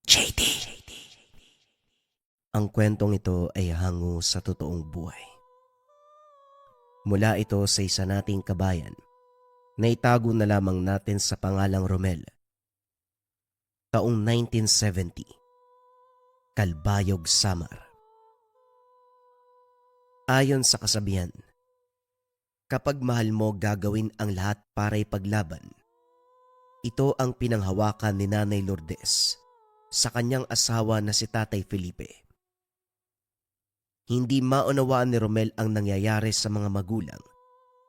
JD. Ang kwentong ito ay hango sa totoong buhay. Mula ito sa isa nating kabayan na itago na lamang natin sa pangalang Romel. Taong 1970, Calbayog, Samar. Ayon sa kasabihan, kapag mahal mo gagawin ang lahat para ipaglaban. Ito ang pinanghawakan ni Nanay Lourdes sa kanyang asawa na si Tatay Felipe. Hindi maunawaan ni Romel ang nangyayari sa mga magulang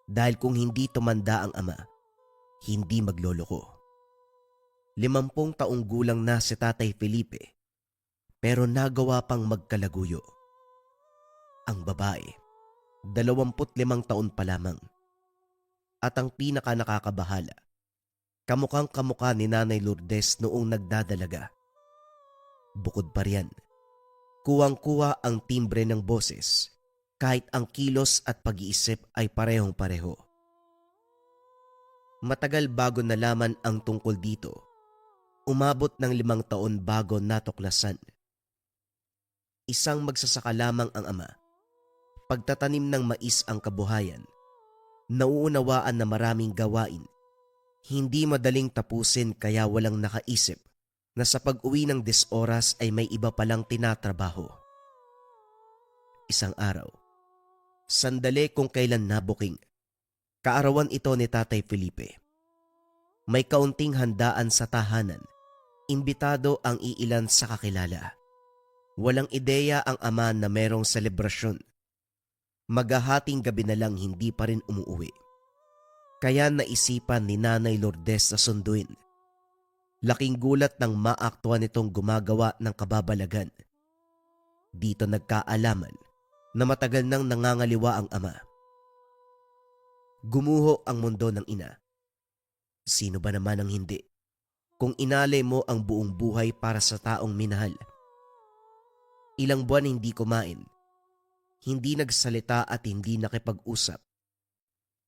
dahil kung hindi tumanda ang ama, hindi magloloko. 50 taong gulang na si Tatay Felipe pero nagawa pang magkalaguyo. Ang babae, 25 taon pa lamang. At ang pinaka nakakabahala, kamukhang kamukha ni Nanay Lourdes noong nagdadalaga. Bukod pa riyan, kuwang-kuwa ang timbre ng boses kahit ang kilos at pag-iisip ay parehong-pareho. Matagal bago nalaman ang tungkol dito, umabot ng 5 taon bago natuklasan. Isang magsasaka lamang ang ama. Pagtatanim ng mais ang kabuhayan, nauunawaan na maraming gawain. Hindi madaling tapusin kaya walang nakaisip na sa pag-uwi ng 10 oras ay may iba palang tinatrabaho. Isang araw, sandali kung kailan nabuking, kaarawan ito ni Tatay Felipe. May kaunting handaan sa tahanan, imbitado ang iilan sa kakilala. Walang ideya ang ama na merong selebrasyon. Maghahating gabi na lang hindi pa rin umuuwi. Kaya naisipan ni Nanay Lourdes na sunduin. Laking gulat nang maaktuhan nitong gumagawa ng kababalagan. Dito nagkaalaman na matagal nang nangangaliwa ang ama. Gumuho ang mundo ng ina. Sino ba naman ang hindi? Kung inalay mo ang buong buhay para sa taong minahal. Ilang buwan hindi kumain. Hindi nagsalita at hindi nakipag-usap.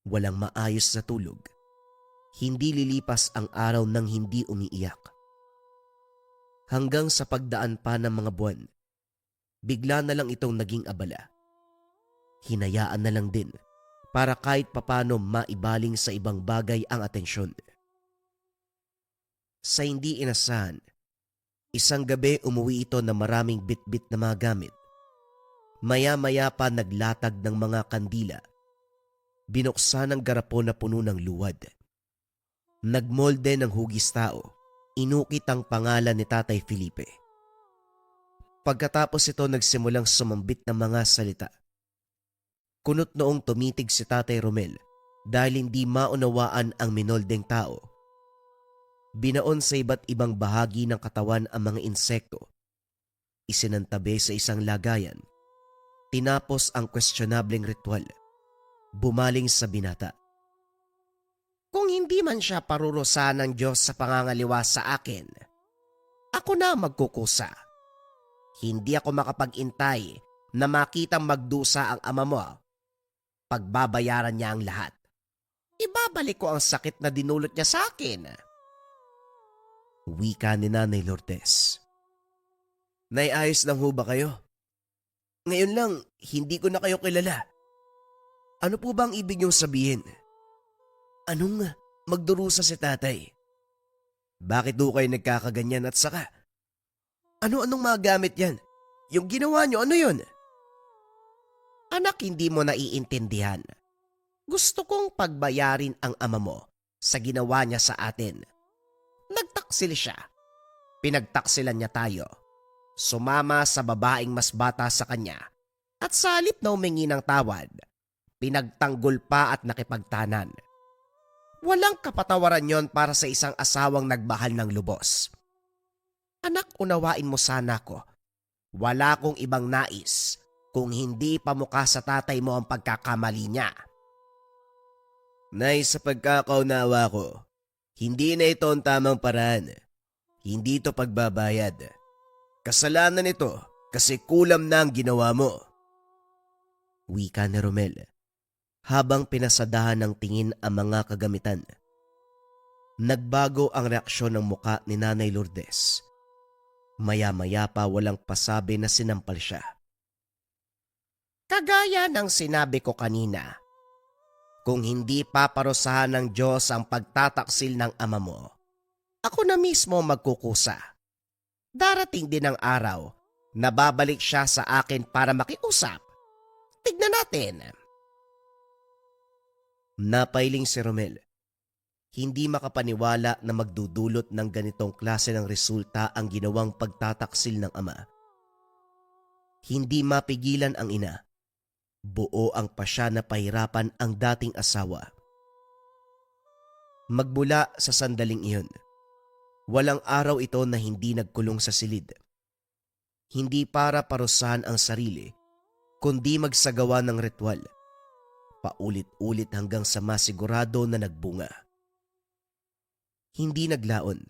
Walang maayos na tulog. Hindi lilipas ang araw nang hindi umiiyak. Hanggang sa pagdaan pa ng mga buwan, bigla na lang itong naging abala. Hinayaan na lang din para kahit papano maibaling sa ibang bagay ang atensyon. Sa hindi inasahan, isang gabi umuwi ito na maraming bitbit na mga gamit. Maya-maya pa naglatag ng mga kandila. Binuksan ang garapon na puno ng luwad. Nagmolde ng hugis tao. Inukit ang pangalan ni Tatay Felipe. Pagkatapos ito nagsimulang sumambit ng mga salita. Kunot noong tumitig si Tatay Romel dahil hindi maunawaan ang minoldeng tao. Binaon sa iba't ibang bahagi ng katawan ang mga insekto. Isinantabi sa isang lagayan. Tinapos ang questionableng ritual. Bumaling sa binata. Kung hindi man siya parurusahan ng Diyos sa pangangaliwa sa akin, ako na magkukusa. Hindi ako makapag-intay na makitang magdusa ang ama mo. Pagbabayaran niya ang lahat. Ibabalik ko ang sakit na dinulot niya sa akin. Wika ni Nanay Lourdes. Naiayos lang ho ba kayo? Ngayon lang, hindi ko na kayo kilala. Ano po ba ang ibig niyong sabihin? Anong magdurusa si tatay? Bakit do kayo nagkakaganyan at saka? Ano-anong mga gamit yan? Yung ginawa niyo, ano yun? Anak, hindi mo naiintindihan. Gusto kong pagbayarin ang ama mo sa ginawa niya sa atin. Nagtaksil siya. Pinagtaksilan niya tayo. Sumama sa babaeng mas bata sa kanya at sa halip na humingi ng tawad, pinagtanggol pa at nakipagtanan. Walang kapatawaran yon para sa isang asawang nagmahal ng lubos. Anak, unawain mo sana ko. Wala kong ibang nais kung hindi pamukha sa tatay mo ang pagkakamali niya. Nay, sa pagkakaunawa ko, hindi na ito ang tamang paraan. Hindi ito pagbabayad. Kasalanan ito kasi kulam na ang ginawa mo. Wika ni Romel habang pinasadahan ng tingin ang mga kagamitan. Nagbago ang reaksyon ng muka ni Nanay Lourdes. Maya-maya pa walang pasabi na sinampal siya. Kagaya ng sinabi ko kanina, kung hindi paparusahan ng Diyos ang pagtataksil ng ama mo, ako na mismo magkukusa. Darating din ang araw na babalik siya sa akin para makiusap. Tignan natin. Napailing si Romel. Hindi makapaniwala na magdudulot ng ganitong klase ng resulta ang ginawang pagtataksil ng ama. Hindi mapigilan ang ina. Buo ang pasya na pahirapan ang dating asawa. Magmula sa sandaling iyon, walang araw ito na hindi nagkulong sa silid. Hindi para parusahan ang sarili, kundi magsagawa ng ritual. Paulit-ulit hanggang sa masigurado na nagbunga. Hindi naglaon.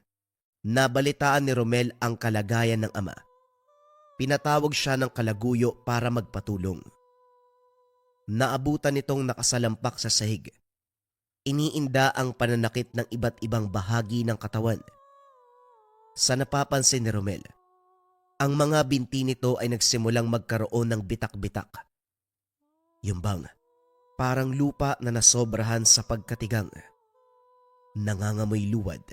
Nabalitaan ni Romel ang kalagayan ng ama. Pinatawag siya ng kalaguyo para magpatulong. Naabutan nitong nakasalampak sa sahig. Iniinda ang pananakit ng iba't ibang bahagi ng katawan. Sa napapansin ni Romel, ang mga binti nito ay nagsimulang magkaroon ng bitak-bitak. Yung bang, parang lupa na nasobrahan sa pagkatigang. Nangangamoy luwad.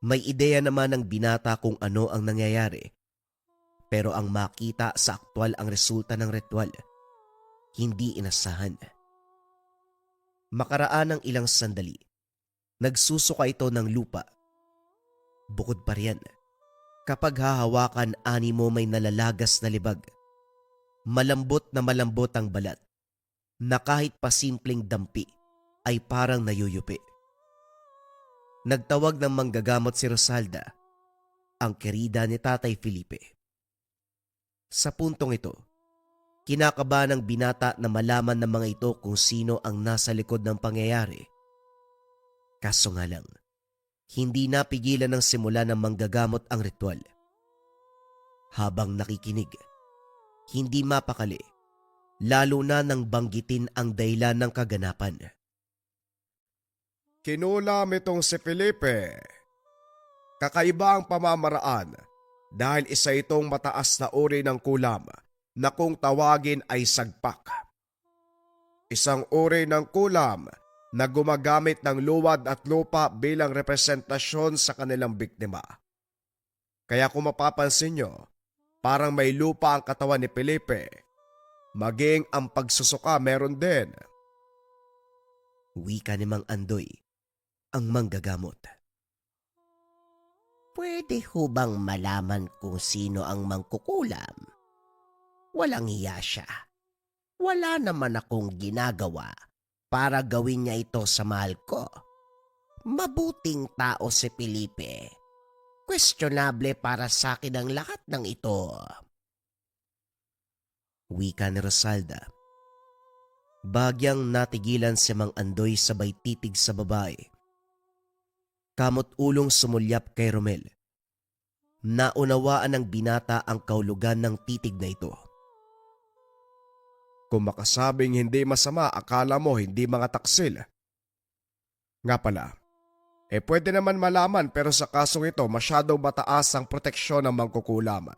May ideya naman ng binata kung ano ang nangyayari. Pero ang makita sa aktwal ang resulta ng ritual. Hindi inasahan. Makaraan ng ilang sandali, nagsusuka ito ng lupa. Bukod pa riyan, kapag hahawakan ani mo may nalalagas na libag. Malambot ang balat, na kahit pasimpleng dampi ay parang nayuyupi. Nagtawag ng manggagamot si Rosalda, ang kerida ni Tatay Felipe. Sa puntong ito, kinakabahan ng binata na malaman ng mga ito kung sino ang nasa likod ng pangyayari. Kaso nga lang, hindi napigilan ng simula ng manggagamot ang ritual. Habang nakikinig, hindi mapakali, lalo na nang banggitin ang dahilan ng kaganapan. Kinulam itong si Felipe. Kakaiba ang pamamaraan dahil isa itong mataas na uri ng kulam na kung tawagin ay sagpak. Isang uri ng kulam na gumagamit ng luwad at lupa bilang representasyon sa kanilang biktima. Kaya kung mapapansin nyo, parang may lupa ang katawan ni Felipe. Maging ang pagsusuka meron din. Wika ni Mang Andoy, ang manggagamot. Pwede ho bang malaman kung sino ang mangkukulam? Walang hiya siya. Wala naman akong ginagawa para gawin niya ito sa mahal ko. Mabuting tao si Felipe. Questionable para sa akin ang lahat ng ito. Wika ni Rosalda. Bagyang natigilan si Mang Andoy sabay titig sa babae. Kamot ulong sumulyap kay Romel. Naunawaan ng binata ang kahulugan ng titig na ito. Kung makasabing hindi masama, akala mo hindi mga taksil. Nga pala, pwede naman malaman pero sa kasong ito masyadong mataas ang proteksyon ng mangkukulam.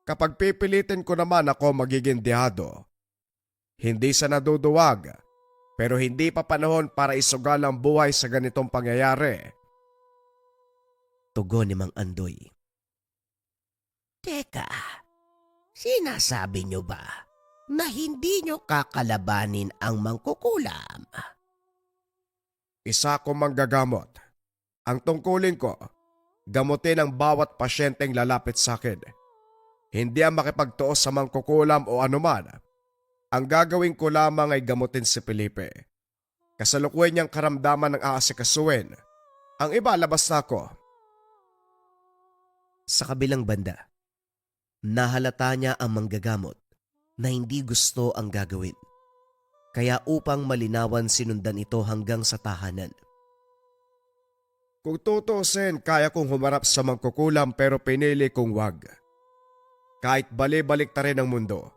Kapag pipilitin ko naman ako magiging dihado, hindi sa naduduwag, pero hindi pa panahon para isugal ang buhay sa ganitong pangyayari. Tugon ni Mang Andoy. Teka, sinasabi niyo ba na hindi niyo kakalabanin ang mangkukulam? Isa akong manggagamot. Ang tungkulin ko, gamutin ang bawat pasyenteng lalapit sa akin. Hindi ang makipagtuos sa mangkukulam o anuman. Ang gagawin ko lamang ay gamutin si Felipe. Kasalukuyan niyang karamdaman ng aasikasuin. Ang iba, labas na ako. Sa kabilang banda, nahalata niya ang manggagamot na hindi gusto ang gagawin. Kaya upang malinawan sinundan ito hanggang sa tahanan. Kung tutuusin, kaya kong humarap sa mangkukulam pero pinili kong wag. Kahit bali-balik ta rin ang mundo,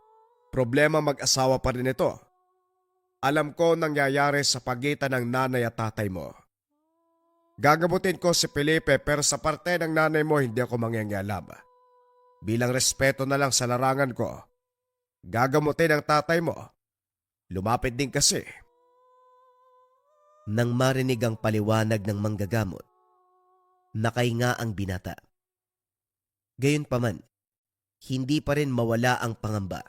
problema mag-asawa pa rin ito. Alam ko nangyayari sa pagitan ng nanay at tatay mo. Gagamutin ko si Felipe pero sa parte ng nanay mo hindi ako mangyangyalab. Bilang respeto na lang sa larangan ko, gagamutin ang tatay mo. Lumapit din kasi. Nang marinig ang paliwanag ng manggagamot, nakahinga ang binata. Gayunpaman, hindi pa rin mawala ang pangamba,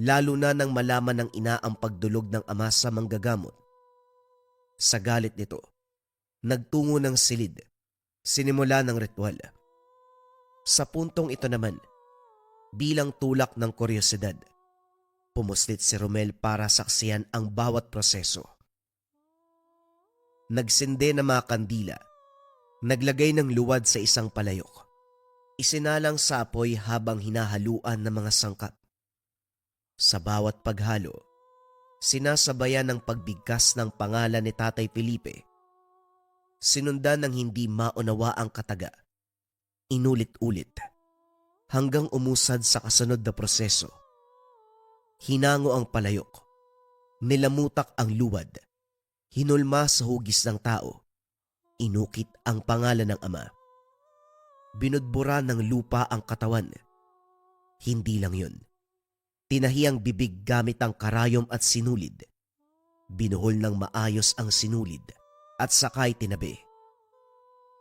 lalo na nang malaman ng ina ang pagdulog ng ama sa manggagamot. Sa galit nito, nagtungo ng silid, sinimula ng ritual. Sa puntong ito naman, bilang tulak ng kuryosidad, pumuslit si Romel para saksiyan ang bawat proseso. Nagsinde ng mga kandila, naglagay ng luwad sa isang palayok, isinalang sa apoy habang hinahaluan ng mga sangkap. Sa bawat paghalo, sinasabayan ng pagbigkas ng pangalan ni Tatay Felipe. Sinundan ng hindi maunawa ang kataga. Inulit-ulit hanggang umusad sa kasunod na proseso. Hinango ang palayok, nilamutak ang luwad, hinulma sa hugis ng tao, inukit ang pangalan ng ama. Binudbura ng lupa ang katawan. Hindi lang yun. Tinahi ang bibig gamit ang karayom at sinulid. Binuhol ng maayos ang sinulid at sakay tinabi.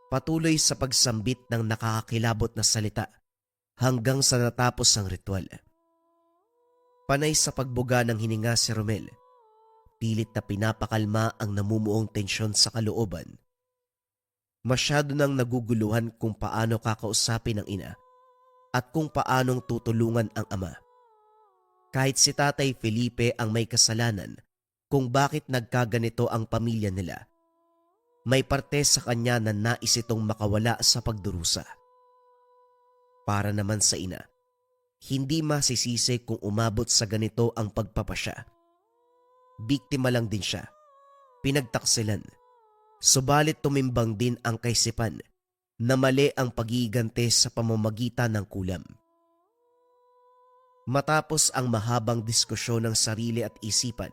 Patuloy sa pagsambit ng nakakakilabot na salita hanggang sa natapos ang ritual. Panay sa pagbuga ng hininga si Romel, pilit na pinapakalma ang namumuong tensyon sa kalooban. Masyado nang naguguluhan kung paano kakausapin ang ina at kung paanong tutulungan ang ama. Kahit si Tatay Felipe ang may kasalanan kung bakit nagkaganito ang pamilya nila, may parte sa kanya na nais itong makawala sa pagdurusa. Para naman sa ina, hindi masisisi kung umabot sa ganito ang pagpapasya. Biktima lang din siya, pinagtaksilan, subalit tumimbang din ang kaisipan na mali ang pag-iigante sa pamamagitan ng kulam. Matapos ang mahabang diskusyon ng sarili at isipan,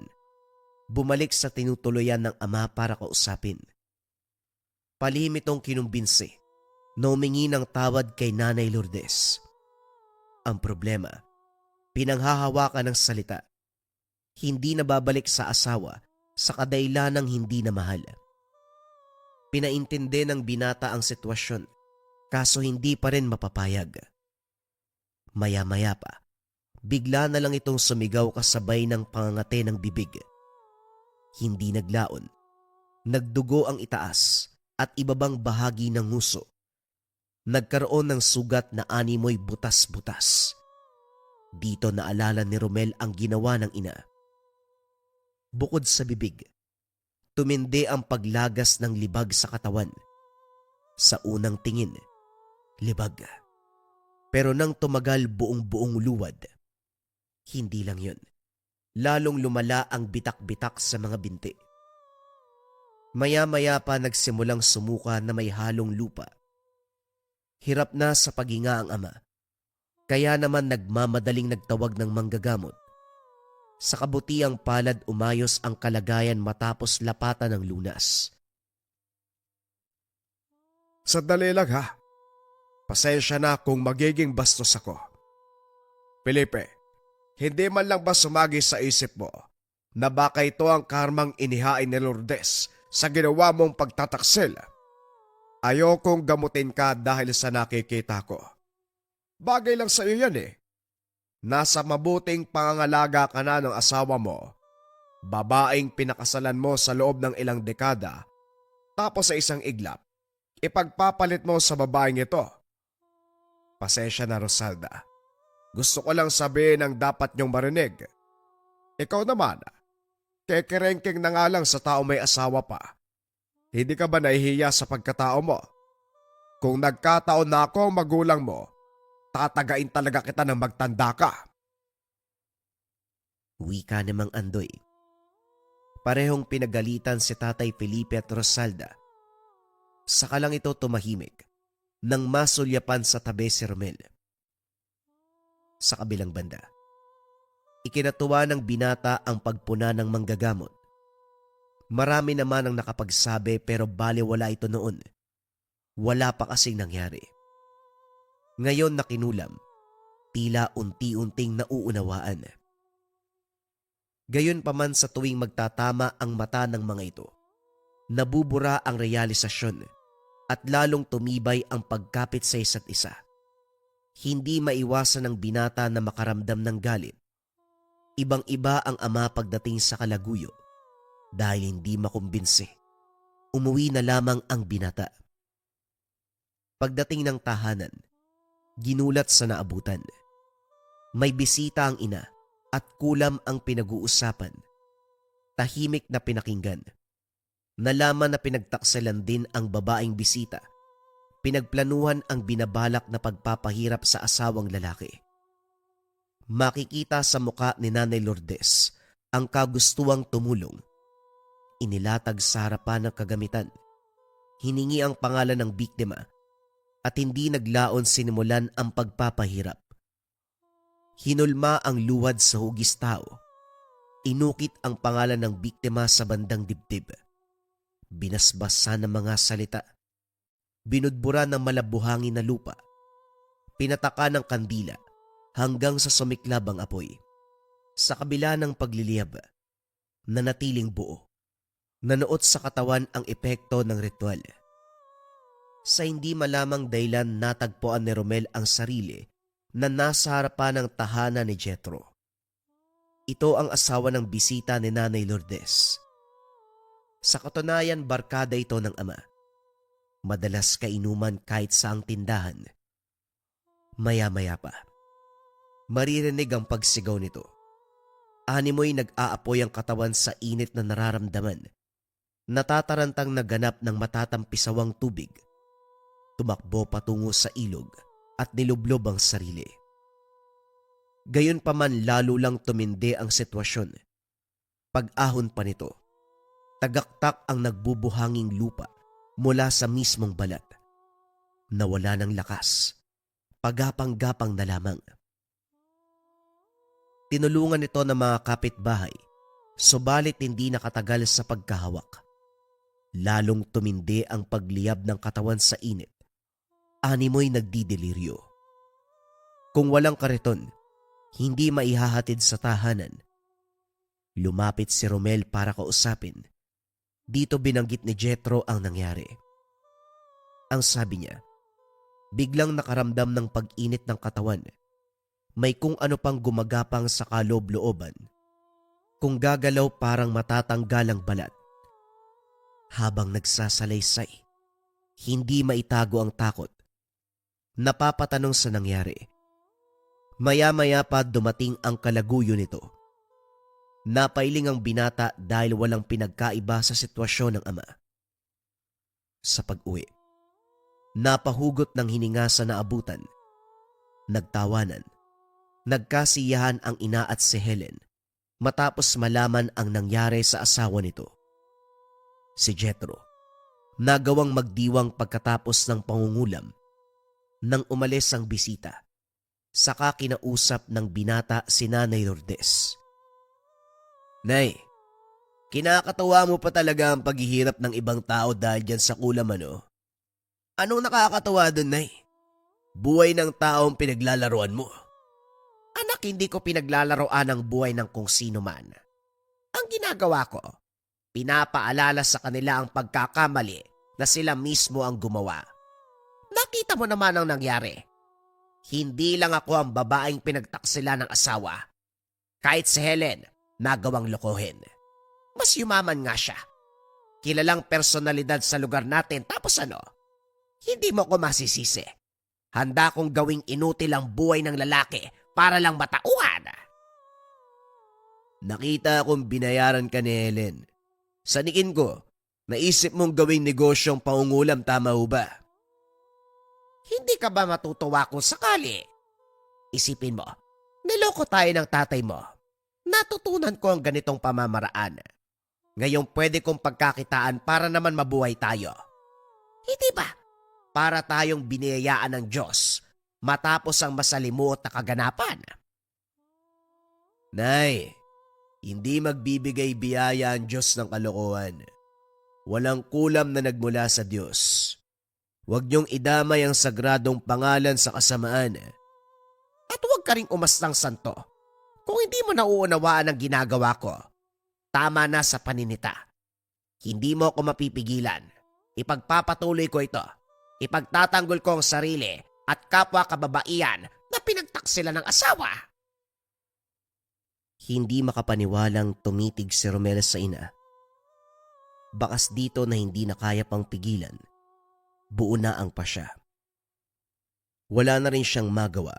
bumalik sa tinutuloyan ng ama para kausapin. Palihim itong kinumbinsi na humingi ng tawad kay Nanay Lourdes. Ang problema, pinanghahawakan ng salita, hindi nababalik sa asawa sa kadailanang hindi na mahal. Pinaintindi ng binata ang sitwasyon, kaso hindi pa rin mapapayag. Maya-maya pa, bigla na lang itong sumigaw kasabay ng pangangate ng bibig. Hindi naglaon, nagdugo ang itaas at ibabang bahagi ng nguso. Nagkaroon ng sugat na animoy butas-butas. Dito naalala ni Romel ang ginawa ng ina. Bukod sa bibig, tumindi ang paglagas ng libag sa katawan. Sa unang tingin, libag. Pero nang tumagal buong-buong luwad, hindi lang yun. Lalong lumala ang bitak-bitak sa mga binti. Maya-maya pa nagsimulang sumuka na may halong lupa. Hirap na sa paghinga ang ama, kaya naman nagmamadaling nagtawag ng manggagamot. Sa kabutiang palad umayos ang kalagayan matapos lapatan ng lunas. Sandali lang ha. Pasensya na kung magiging bastos ako. Felipe, hindi man lang ba sumagi sa isip mo na baka ito ang karmang inihain ni Lourdes sa ginawa mong pagtataksil? Ayokong gamutin ka dahil sa nakikita ko. Bagay lang sa iyo yan eh. Nasa mabuting pangangalaga ka na ng asawa mo, babaeng pinakasalan mo sa loob ng ilang dekada, tapos sa isang iglap, ipagpapalit mo sa babaeng ito. Pasensya na, Rosalda. Gusto ko lang sabihin ang dapat niyong marinig. Ikaw naman, kekerengking na nga lang sa tao may asawa pa. Hindi ka ba nahihiya sa pagkatao mo? Kung nagkataon na ako ang magulang mo, tatagain talaga kita ng magtanda ka. Wika ni Mang Andoy. Parehong pinagalitan si Tatay Felipe at Rosalda. Saka lang ito tumahimik nang masulyapan sa tabi si Romel. Sa kabilang banda, ikinatuwa ng binata ang pagpuna ng manggagamot. Marami naman ang nakapagsabi pero balewala ito noon. Wala pa kasing nangyari. Ngayon na kinulam, tila unti-unting nauunawaan. Gayon pa man sa tuwing magtatama ang mata ng mga ito, nabubura ang realisasyon at lalong tumibay ang pagkapit sa isa't isa. Hindi maiwasan ng binata na makaramdam ng galit. Ibang-iba ang ama pagdating sa kalaguyo dahil hindi makumbinsi. Umuwi na lamang ang binata. Pagdating ng tahanan, ginulat sa naabutan. May bisita ang ina at kulam ang pinag-uusapan. Tahimik na pinakinggan. Nalaman na pinagtaksalan din ang babaeng bisita. Pinagplanuhan ang binabalak na pagpapahirap sa asawang lalaki. Makikita sa muka ni Nanay Lourdes ang kagustuang tumulong. Inilatag sa harapan ng kagamitan. Hiningi ang pangalan ng biktima at hindi naglaon sinimulan ang pagpapahirap. Hinulma ang luwad sa hugis tao. Inukit ang pangalan ng biktima sa bandang dibdib. Binasbasa ng mga salita. Binudbura ng malabuhangin na lupa. Pinataka ng kandila hanggang sa sumiklab ang apoy. Sa kabila ng pagliliyab, nanatiling buo. Nanuot sa katawan ang epekto ng ritual. Sa hindi malamang dahilan natagpuan ni Romel ang sarili na nasa harapan ng tahanan ni Jethro. Ito ang asawa ng bisita ni Nanay Lourdes. Sa katunayan, barkada ito ng ama. Madalas kainuman kahit saang tindahan. Maya-maya pa, maririnig ang pagsigaw nito. Animoy nag-aapoy ang katawan sa init na nararamdaman. Natatarantang naganap ng matatampisawang tubig. Tumakbo patungo sa ilog at nilublob ang sarili. Gayon pa man lalo lang tumindi ang sitwasyon. Pag-ahon pa nito, tagaktak ang nagbubuhanging lupa mula sa mismong balat. Nawala ng lakas, pagapang-gapang na lamang. Tinulungan ito ng mga kapitbahay, subalit hindi nakatagal sa pagkahawak. Lalong tumindi ang pagliyab ng katawan sa init. Animoy nagdideliryo. Kung walang kariton, hindi maihahatid sa tahanan. Lumapit si Romel para kausapin. Dito binanggit ni Jethro ang nangyari. Ang sabi niya, biglang nakaramdam ng pag-init ng katawan. May kung ano pang gumagapang sa kaloob-looban. Kung gagalaw parang matatanggal ang balat. Habang nagsasalaysay, hindi maitago ang takot. Napapatanong sa nangyari. Maya-maya pa dumating ang kalaguyo nito. Napailing ang binata dahil walang pinagkaiba sa sitwasyon ng ama. Sa pag-uwi, napahugot ng hininga sa naabutan. Nagtawanan. Nagkasiyahan ang ina at si Helen matapos malaman ang nangyari sa asawa nito. Si Jethro, nagawang magdiwang pagkatapos ng pangungulam. Nang umalis ang bisita, saka kinausap ng binata si Nanay Lourdes. Nay, kinakatawa mo pa talaga ang paghihirap ng ibang tao dahil dyan sa kulam ano? Anong nakakatawa dun, Nay? Buhay ng taong pinaglalaroan mo. Anak, hindi ko pinaglalaroan ang buhay ng kung sino man. Ang ginagawa ko, pinapaalala sa kanila ang pagkakamali na sila mismo ang gumawa. Nakita mo naman ang nangyari. Hindi lang ako ang babaeng pinagtaksila ng asawa. Kahit si Helen, nagawang lokohin. Mas yumaman nga siya. Kilalang personalidad sa lugar natin tapos ano? Hindi mo ko masisisi. Handa kong gawing inutil ang buhay ng lalaki para lang matauhan. Nakita akong binayaran ka ni Helen. Sa nikin ko, naisip mong gawing negosyong pangungulam, tama ho ba? Hindi ka ba matutuwa kung sakali? Isipin mo, niloko tayo ng tatay mo. Natutunan ko ang ganitong pamamaraan. Ngayong pwede kong pagkakitaan para naman mabuhay tayo. Hindi ba? Para tayong biniyayaan ng Diyos matapos ang masalimuot na kaganapan. Nay, Hindi magbibigay biyaya ang Diyos ng kalokohan. Walang kulam na nagmula sa Diyos. Huwag niyong idamay ang sagradong pangalan sa kasamaan. At huwag ka ring umastang santo. Kung hindi mo nauunawaan ang ginagawa ko, tama na sa paninita. Hindi mo ako mapipigilan. Ipagpapatuloy ko ito. Ipagtatanggol ko ang sarili at kapwa kababaihan na pinagtaksila ng asawa. Hindi makapaniwalang tumitig si Romel sa ina. Bakas dito na hindi na kaya pang pigilan. Buo na ang pasya. Wala na rin siyang magawa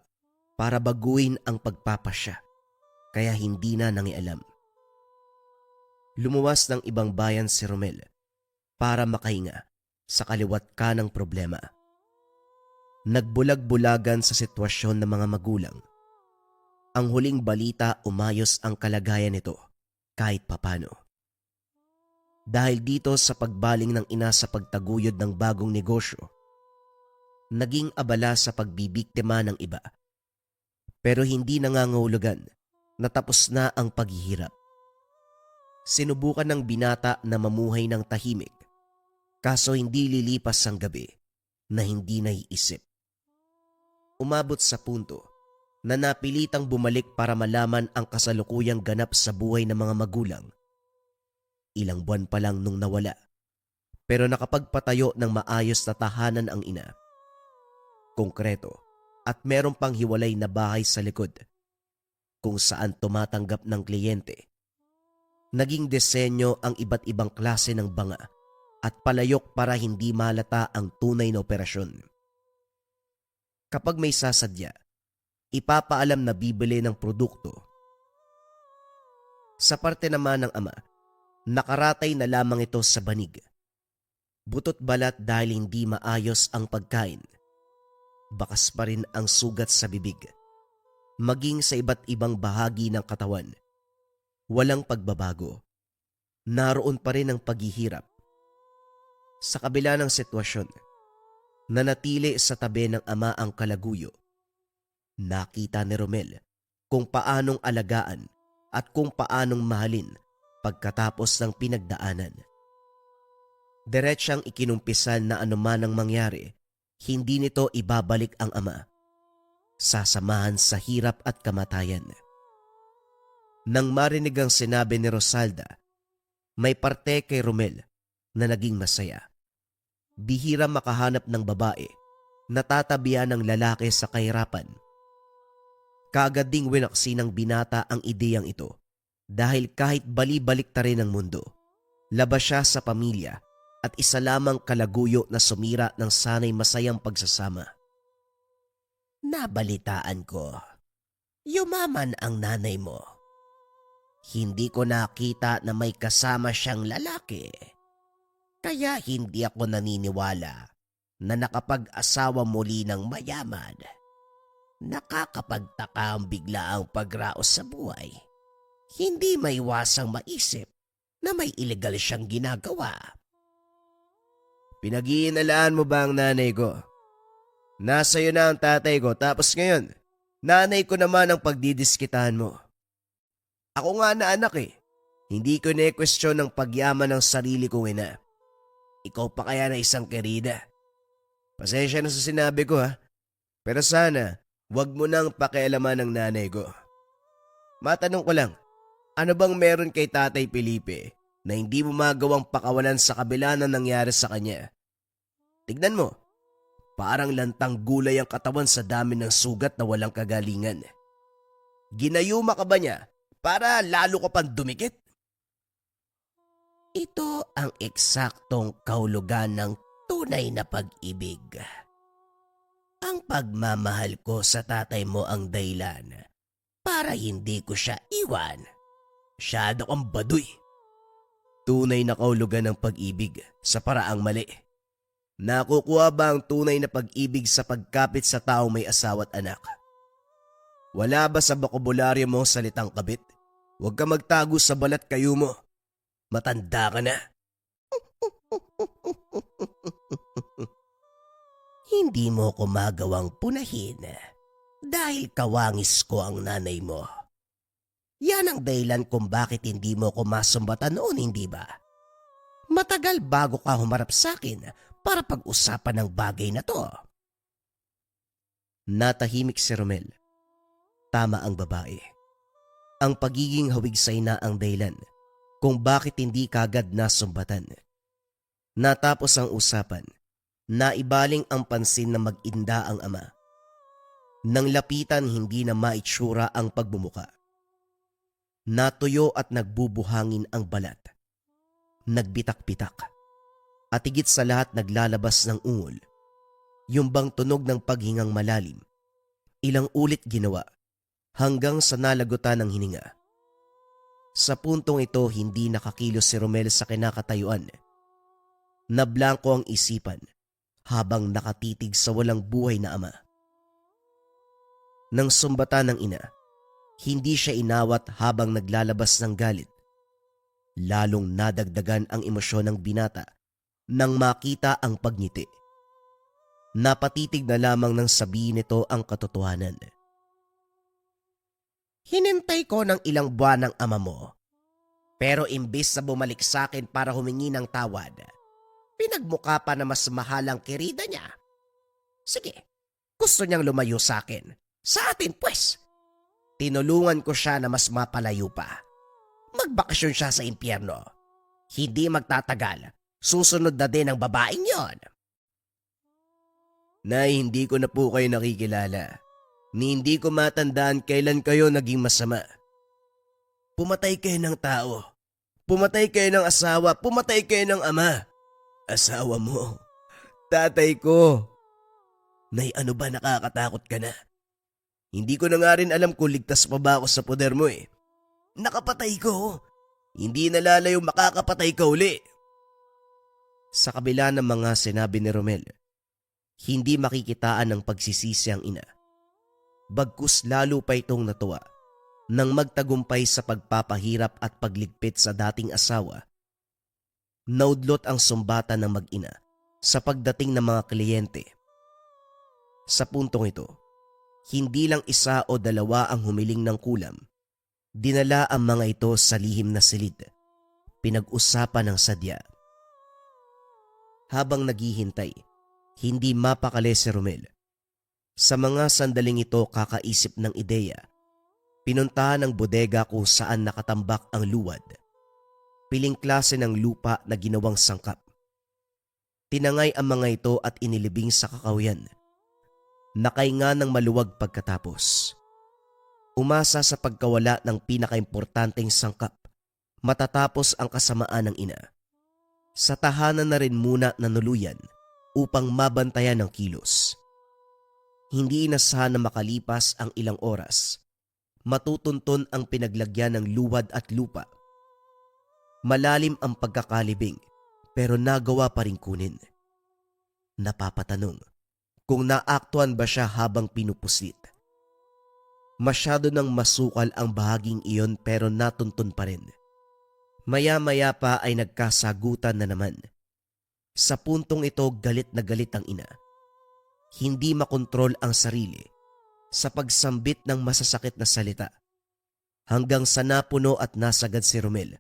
para baguhin ang pagpapasya, kaya hindi na nangialam. Lumuwas ng ibang bayan si Romel para makahinga sa kaliwat kanang problema. Nagbulag-bulagan sa sitwasyon ng mga magulang. Ang huling balita, umayos ang kalagayan nito kahit papano. Dahil dito sa pagbaling ng ina sa pagtaguyod ng bagong negosyo, naging abala sa pagbibiktima ng iba. Pero hindi nangangahulugan na tapos na ang paghihirap. Sinubukan ng binata na mamuhay ng tahimik, kaso hindi lilipas ang gabi na hindi naiisip. Umabot sa punto na napilitang bumalik para malaman ang kasalukuyang ganap sa buhay ng mga magulang. Ilang buwan pa lang nung nawala, pero nakapagpatayo ng maayos na tahanan ang ina. Konkreto at meron pang hiwalay na bahay sa likod, kung saan tumatanggap ng kliyente. Naging disenyo ang iba't ibang klase ng banga at palayok para hindi malata ang tunay na operasyon. Kapag may sasadya, ipapaalam na bibili ng produkto. Sa parte naman ng ama, nakaratay na lamang ito sa banig. Butot balat dahil hindi maayos ang pagkain. Bakas pa rin ang sugat sa bibig, maging sa iba't ibang bahagi ng katawan. Walang pagbabago. Naroon pa rin ang paghihirap. Sa kabila ng sitwasyon, nanatili sa tabi ng ama ang kalaguyo. Nakita ni Romel kung paanong alagaan at kung paanong mahalin pagkatapos ng pinagdaanan. Diretsang ikinumpisan na anuman ang mangyari, hindi nito ibabalik ang ama. Sasamahan sa hirap at kamatayan. Nang marinig ang sinabi ni Rosalda, may parte kay Romel na naging masaya. Bihira makahanap ng babae na tatabihan ng lalaki sa kahirapan. Kaagad ding winaksi ng binata ang ideyang ito dahil kahit bali-balik ta rin ang mundo, labas siya sa pamilya at isa lamang kalaguyo na sumira ng sanay masayang pagsasama. Nabalitaan ko, yumaman ang nanay mo. Hindi ko nakita na may kasama siyang lalaki. Kaya hindi ako naniniwala na nakapag-asawa muli ng mayaman. Nakakapagtaka ang biglaang pagraos sa buhay. Hindi maiwasang maisip na may illegal siyang ginagawa. Pinag-iinalaan mo ba ang nanay ko? Nasa iyo na ang tatay ko, tapos ngayon, nanay ko naman ang pagdidiskitahan mo. Ako nga na anak eh. Hindi ko na-question ng pagyaman ng sarili kong ina. Ikaw pa kaya na isang kerida. Pasensya na sa sinabi ko ha. Pero sana, wag mo nang pakialaman ng nanay ko. Matanong ko lang, ano bang meron kay Tatay Felipe na hindi mo magawang pakawalan sa kabila na nangyari sa kanya? Tignan mo, parang lantang gulay ang katawan sa dami ng sugat na walang kagalingan. Ginayuma ka ba niya para lalo ka pang dumikit? Ito ang eksaktong kahulugan ng tunay na pag-ibig. Ang pagmamahal ko sa tatay mo ang dahilan para hindi ko siya iwan. Masyado kang baduy. Tunay na kahulugan ng pag-ibig sa paraang mali. Nakukuha ba ang tunay na pag-ibig sa pagkapit sa taong may asawa at anak? Wala ba sa bokabularyo mo ang salitang kabit? Huwag ka magtago sa balat kayo mo. Matanda ka na. Hindi mo ko magawang punahin dahil kawangis ko ang nanay mo. Yan ang dahilan kung bakit hindi mo ko masumbatan noon, hindi ba? Matagal bago ka humarap sa akin para pag-usapan ng bagay na to. Natahimik si Romel. Tama ang babae. Ang pagiging hawigsay na ang dahilan kung bakit hindi kagad nasumbatan. Natapos ang usapan, naibaling ang pansin na mag-inda ang ama. Nang lapitan, hindi na maitsura ang pagbumuka. Natuyo at nagbubuhangin ang balat. Nagbitak-bitak. At higit sa lahat naglalabas ng ungol. Yung bang tunog ng paghingang malalim. Ilang ulit ginawa hanggang sa nalagutan ng hininga. Sa puntong ito, hindi nakakilos si Romel sa kinakatayuan. Nablangko ang isipan habang nakatitig sa walang buhay na ama. Nang sumbatan ng ina, hindi siya inawat habang naglalabas ng galit. Lalong nadagdagan ang emosyon ng binata nang makita ang pagngiti. Napatitig na lamang nang sabihin nito ang katotohanan. Hinintay ko ng ilang buwan ng ama mo. Pero imbis na bumalik sa akin para humingi ng tawad, pinagmukha pa na mas mahal ang kirida niya. Sige, gusto niyang lumayo sa akin. Sa atin pues. Tinulungan ko siya na mas mapalayo pa. Magbakasyon siya sa impyerno. Hindi magtatagal. Susunod na din ang babaeng yon. Nay, hindi ko na po kayo nakikilala. Ni hindi ko matandaan kailan kayo naging masama. Pumatay kayo ng tao. Pumatay kayo ng asawa. Pumatay kayo ng ama. Asawa mo. Tatay ko. Nay, ano ba nakakatakot ka na? Hindi ko na nga rin alam kung ligtas pa ba ako sa poder mo eh. Nakapatay ko. Hindi nalalayo makakapatay ka uli. Sa kabila ng mga sinabi ni Romel, hindi makikitaan ng pagsisisi ang ina. Bagkus lalo pa itong natuwa nang magtagumpay sa pagpapahirap at pagligpit sa dating asawa. Naudlot ang sumbatan ng mag-ina sa pagdating ng mga kliyente. Sa puntong ito, hindi lang isa o dalawa ang humiling ng kulam. Dinala ang mga ito sa lihim na silid. Pinag-usapan ng sadya. Habang naghihintay, hindi mapakali si Romel. Sa mga sandaling ito kakaisip ng ideya, pinuntahan ng bodega kung saan nakatambak ang luwad. Piling klase ng lupa na ginawang sangkap. Tinangay ang mga ito at inilibing sa kakahuyan. Nakahinga ng maluwag pagkatapos. Umasa sa pagkawala ng pinakaimportanteng sangkap matatapos ang kasamaan ng ina. Sa tahanan na rin muna nanuluyan upang mabantayan ang kilos. Hindi inasahan na makalipas ang ilang oras. Matutunton ang pinaglagyan ng luwad at lupa. Malalim ang pagkakalibing pero nagawa pa rin kunin. Napapatanong kung naaktuhan ba siya habang pinupuslit. Masyado nang masukal ang bahaging iyon pero natuntun pa rin. Maya-maya pa ay nagkasagutan na naman. Sa puntong ito galit na galit ang ina. Hindi makontrol ang sarili sa pagsambit ng masasakit na salita hanggang sa napuno at nasagad si Romel.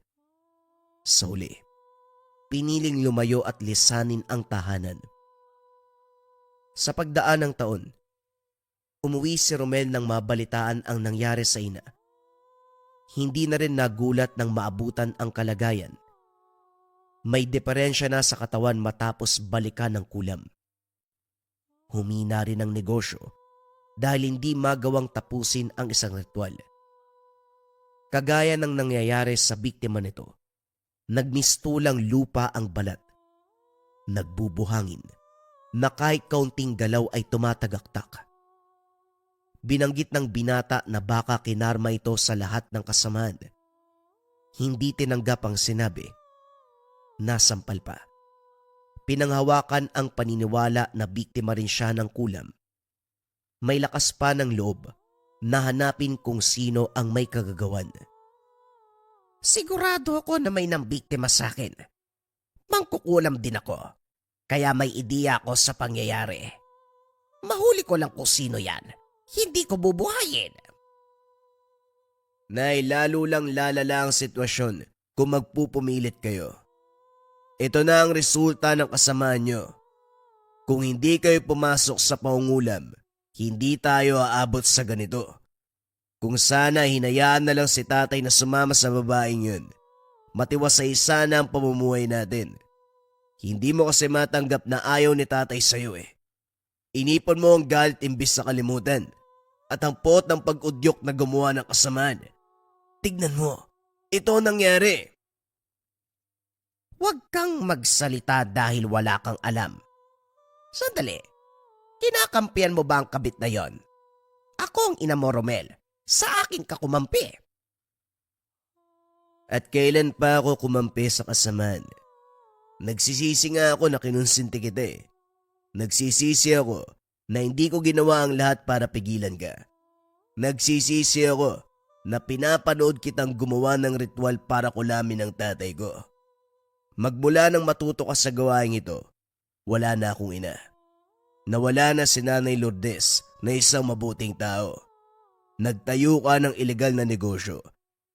Sa uli, piniling lumayo at lisanin ang tahanan. Sa pagdaan ng taon, umuwi si Romel nang mabalitaan ang nangyari sa ina. Hindi na rin nagulat nang maabutan ang kalagayan. May diferensya na sa katawan matapos balikan ng kulam. Humina rin ang negosyo dahil hindi magawang tapusin ang isang ritual. Kagaya ng nangyayari sa biktima nito, nagmistulang lupa ang balat. Nagbubuhangin na kahit kaunting galaw ay tumatagaktak. Binanggit ng binata na baka kinarma ito sa lahat ng kasamaan. Hindi tinanggap ang sinabi. Nasampal pa. Pinanghawakan ang paniniwala na biktima rin siya ng kulam. May lakas pa ng loob na hanapin kung sino ang may kagagawan. Sigurado ako na may nambiktima sa akin. Mangkukulam din ako. Kaya may ideya ako sa pangyayari. Mahuli ko lang kung sino yan. Hindi ko bubuhayin. Nay, lalo lang lalala ang sitwasyon kung magpupumilit kayo. Ito na ang resulta ng kasamaan nyo. Kung hindi kayo pumasok sa pangungulam, hindi tayo aabot sa ganito. Kung sana hinayaan na lang si tatay na sumama sa babaeng yun, matiwasay sana ang pamumuhay natin. Hindi mo kasi matanggap na ayaw ni tatay sa'yo eh. Inipon mo ang galit imbis sa kalimutan at ang pot ng pag-udyok na gumawa ng kasamaan. Tignan mo, ito ang nangyari. Huwag kang magsalita dahil wala kang alam. Sandali, kinakampihan mo ba ang kabit na yon? Ako ang ina mo, Romel. Sa akin ka kumampi. At kailan pa ako kumampi sa kasamaan? Nagsisisi nga ako na kinonsinti kita eh. Nagsisisi ako na hindi ko ginawa ang lahat para pigilan ka. Nagsisisi ako na pinapanood kitang gumawa ng ritual para kulamin ang tatay ko. Magmula nang matuto ka sa gawaing ito, wala na akong ina. Nawala na si Nanay Lourdes na isang mabuting tao. Nagtayo ka ng ilegal na negosyo.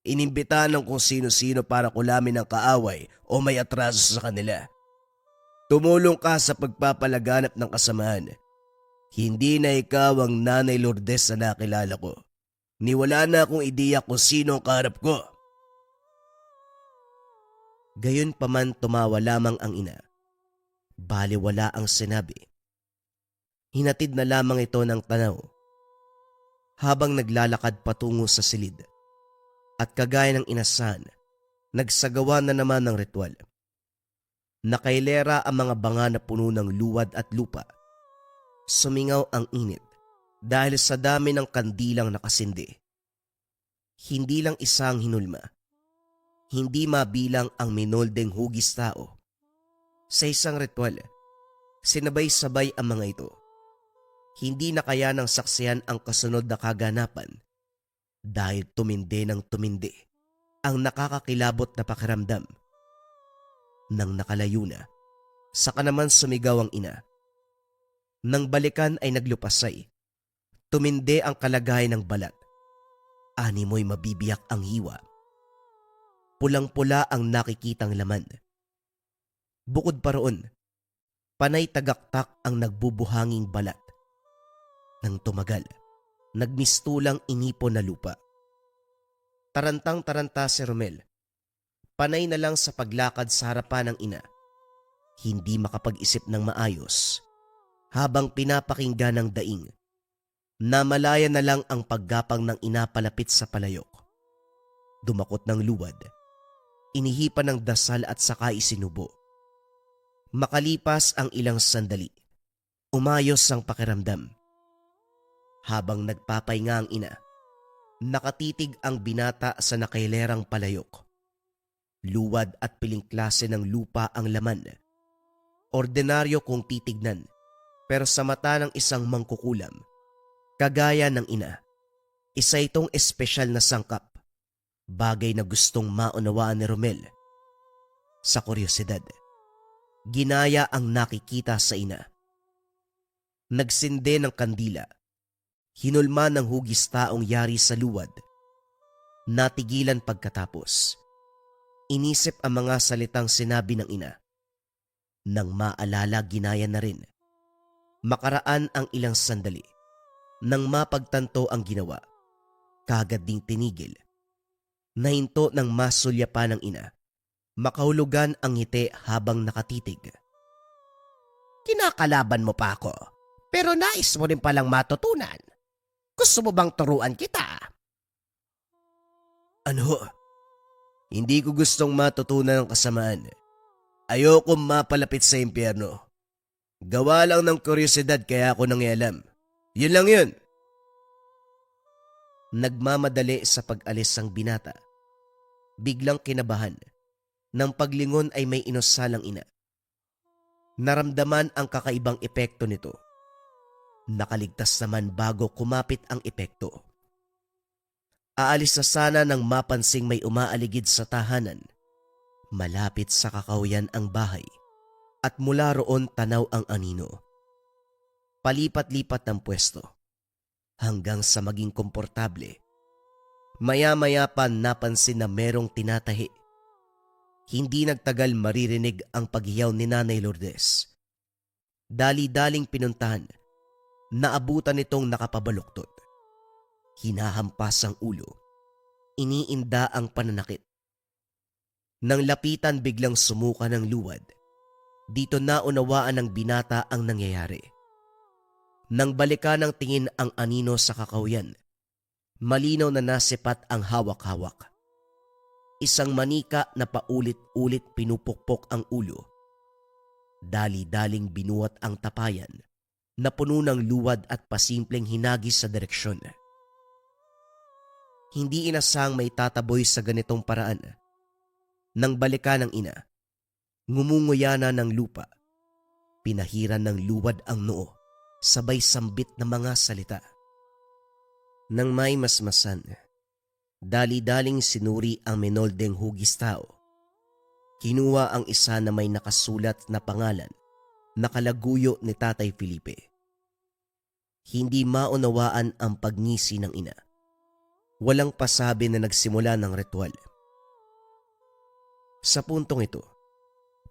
Inimbitahan ng kung sino-sino para kulamin ang kaaway o may atraso sa kanila. Tumulong ka sa pagpapalaganap ng kasamaan. Hindi na ikaw ang Nanay Lourdes na nakilala ko. Niwala na akong ideya kung sino ang kaharap ko. Gayon pa man tumawa lamang ang ina. Baliwala ang sinabi. Hinatid na lamang ito ng tanaw habang naglalakad patungo sa silid. At kagaya ng inasahan, nagsagawa na naman ng ritual. Nakailera ang mga banga na puno ng luwad at lupa. Sumingaw ang init dahil sa dami ng kandilang nakasindi. Hindi lang isang hinulma. Hindi mabilang ang minoldeng hugis tao. Sa isang ritual, sinabay-sabay ang mga ito. Hindi na kaya ng saksiyan ang kasunod na kaganapan dahil tumindi ng tumindi ang nakakakilabot na pakiramdam. Nang nakalayo na, saka naman sumigaw ang ina. Nang balikan ay naglupasay. Tumindi ang kalagayan ng balat. Animoy mabibiyak ang hiwa. Pulang-pula ang nakikitang laman. Bukod pa roon, panay tagaktak ang nagbubuhanging balat. Nang tumagal, nagmistulang inipon na lupa. Tarantang-taranta si Romel. Panay na lang sa paglakad sa harapan ng ina. Hindi makapag-isip ng maayos. Habang pinapakinggan ng daing, namalaya na lang ang paggapang ng ina palapit sa palayok. Dumakot ng luwad. Inihipan ng dasal at saka isinubo. Makalipas ang ilang sandali, umayos ang pakiramdam. Habang nagpapahinga ang ina, nakatitig ang binata sa nakailerang palayok. Luwad at piling klase ng lupa ang laman. Ordinaryo kung titignan, pero sa mata ng isang mangkukulam, kagaya ng ina, isa itong espesyal na sangkap. Bagay na gustong maunawaan ni Romel. Sa kuryosidad, ginaya ang nakikita sa ina. Nagsindi ng kandila. Hinulma ng hugis taong yari sa luwad. Natigilan pagkatapos. Inisip ang mga salitang sinabi ng ina. Nang maalala, ginaya na rin. Makaraan ang ilang sandali. Nang mapagtanto ang ginawa, kagad ding tinigil. Nahinto ng masulyapan ng ina. Makahulugan ang ngiti habang nakatitig. Kinakalaban mo pa ako, pero nais mo rin palang matutunan. Gusto mo bang turuan kita? Ano? Hindi ko gustong matutunan ng kasamaan. Ayokong mapalapit sa impyerno. Gawa lang ng kuryosidad kaya ako nangialam. Yun lang yun. Nagmamadali sa pag-alis ang binata. Biglang kinabahan. Nang paglingon ay may inosalang ina. Naramdaman ang kakaibang epekto nito. Nakaligtas naman bago kumapit ang epekto. Aalis na sana nang mapansing may umaaligid sa tahanan. Malapit sa kakahuyan ang bahay at mula roon tanaw ang anino. Palipat-lipat ng pwesto hanggang sa maging komportable. Maya-maya pa napansin na merong tinatahi. Hindi nagtagal maririnig ang paghiyaw ni Nanay Lourdes. Dali-daling pinuntahan, naabutan nitong nakapabaluktot. Hinahampas ang ulo, iniinda ang pananakit. Nang lapitan biglang sumuka ng luwad, dito naunawaan ng binata ang nangyayari. Nang balikan ng tingin ang anino sa kakawyan, malinaw na nasipat ang hawak-hawak. Isang manika na paulit-ulit pinupukpok ang ulo. Dali-daling binuhat ang tapayan na puno ng luwad at pasimpleng hinagis sa direksyon. Hindi inasang may tataboy sa ganitong paraan. Nang balikan ng ina, ngumunguya na ng lupa. Pinahiran ng luwad ang noo, sabay sambit na mga salita. Nang may masmasan, dali-daling sinuri ang minoldeng hugis tao. Kinuha ang isa na may nakasulat na pangalan, nakalaguyo ni Tatay Felipe. Hindi maunawaan ang pagngisi ng ina. Walang pasabi na nagsimula ng ritual. Sa puntong ito,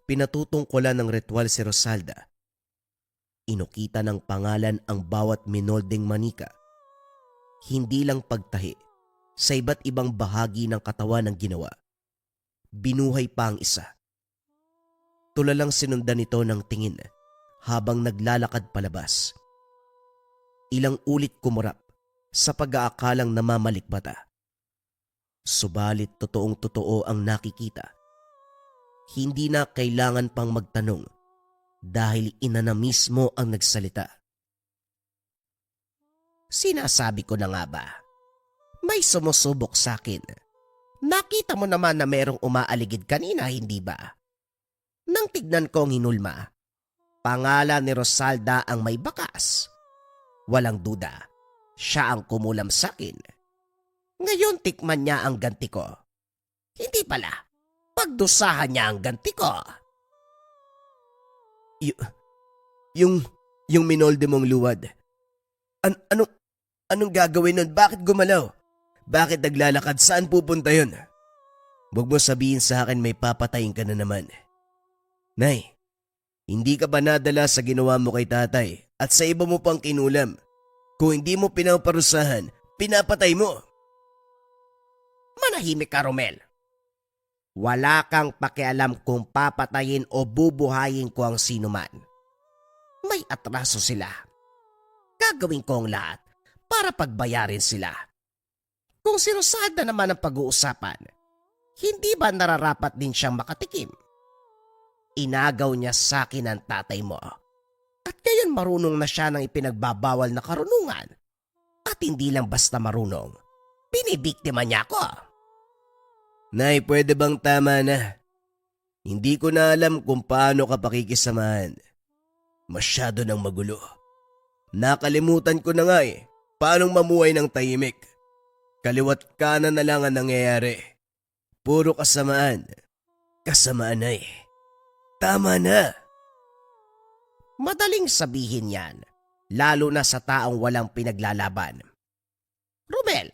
pinatutungkulan ng ritual si Rosalda. Inukita ng pangalan ang bawat minoldeng manika. Hindi lang pagtahi, sa iba't ibang bahagi ng katawan ng ginawa. Binuhay pa ang isa. Tulalang sinundan nito ng tingin habang naglalakad palabas. Ilang ulit kumurap sa pag-aakalang namamalikmata. Subalit totoong-totoo ang nakikita. Hindi na kailangan pang magtanong dahil ina na mismo ang nagsalita. Sinasabi ko na nga ba? May sumusubok sa akin. Nakita mo naman na merong umaaligid kanina, hindi ba? Nang tignan ko ang hinulma, pangalan ni Rosalda ang may bakas. Walang duda, siya ang kumulam sa akin. Ngayon tikman niya ang ganti ko. Hindi pala, pagdusahan niya ang ganti ko. Yung minolde mong luwad. Anong gagawin nun? Bakit gumalaw? Bakit naglalakad? Saan pupunta yun? Huwag mo sabihin sa akin may papatayin ka na naman. Nay, hindi ka ba nadala sa ginawa mo kay tatay at sa iba mo pang kinulam? Kung hindi mo pinaparusahan, pinapatay mo. Manahimik ka, Romel. Wala kang pakialam kung papatayin o bubuhayin ko ang sinuman. May atraso sila. Gagawin ko ang lahat para pagbayarin sila. Kung si Rosalda naman ang pag-uusapan, hindi ba nararapat din siyang makatikim? Inagaw niya sa akin ang tatay mo. At ngayon marunong na siya ng ipinagbabawal na karunungan. At hindi lang basta marunong, binibiktima niya ako. Nay, pwede bang tama na? Hindi ko na alam kung paano ka pakikisamahan. Masyado nang magulo. Nakalimutan ko na nga paanong mamuhay ng tahimik. Kaliwat kanan na lang ang nangyayari. Puro kasamaan. Kasamaan na Tama na. Madaling sabihin yan, lalo na sa taong walang pinaglalaban. Romel,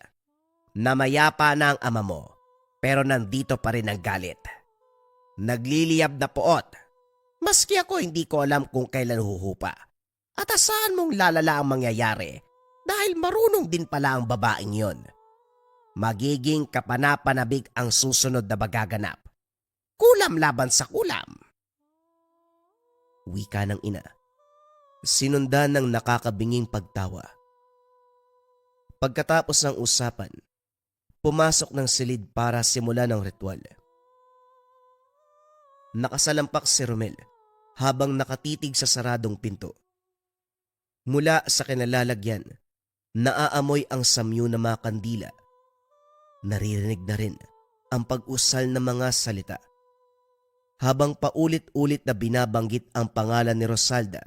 namayapa na ang ama mo, pero nandito pa rin ang galit. Nagliliyab na poot. Maski ako hindi ko alam kung kailan huhupa. At asahan mong lalala ang mangyayari dahil marunong din pala ang babaeng yon. Magiging kapanapanabig ang susunod na magaganap. Kulam laban sa kulam. Wika ng ina. Sinundan ng nakakabinging pagtawa. Pagkatapos ng usapan, pumasok ng silid para simulan ng ritual. Nakasalampak si Romel habang nakatitig sa saradong pinto. Mula sa kinalalagyan, naaamoy ang samyo na mga kandila. Naririnig na rin ang pag-usal ng mga salita. Habang paulit-ulit na binabanggit ang pangalan ni Rosalda,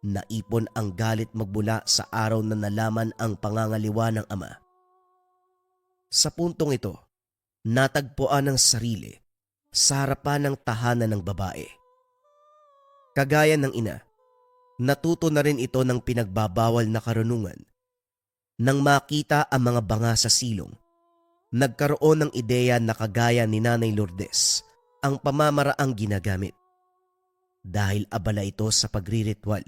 naipon ang galit magbula sa araw na nalaman ang pangangaliwa ng ama. Sa puntong ito, natagpuan ng sarili sa harapan ng tahanan ng babae. Kagaya ng ina, natuto na rin ito ng pinagbabawal na karunungan. Nang makita ang mga banga sa silong, Nagkaroon ng ideya na kagaya ni Nanay Lourdes ang pamamaraang ginagamit. Dahil abala ito sa pagriritual,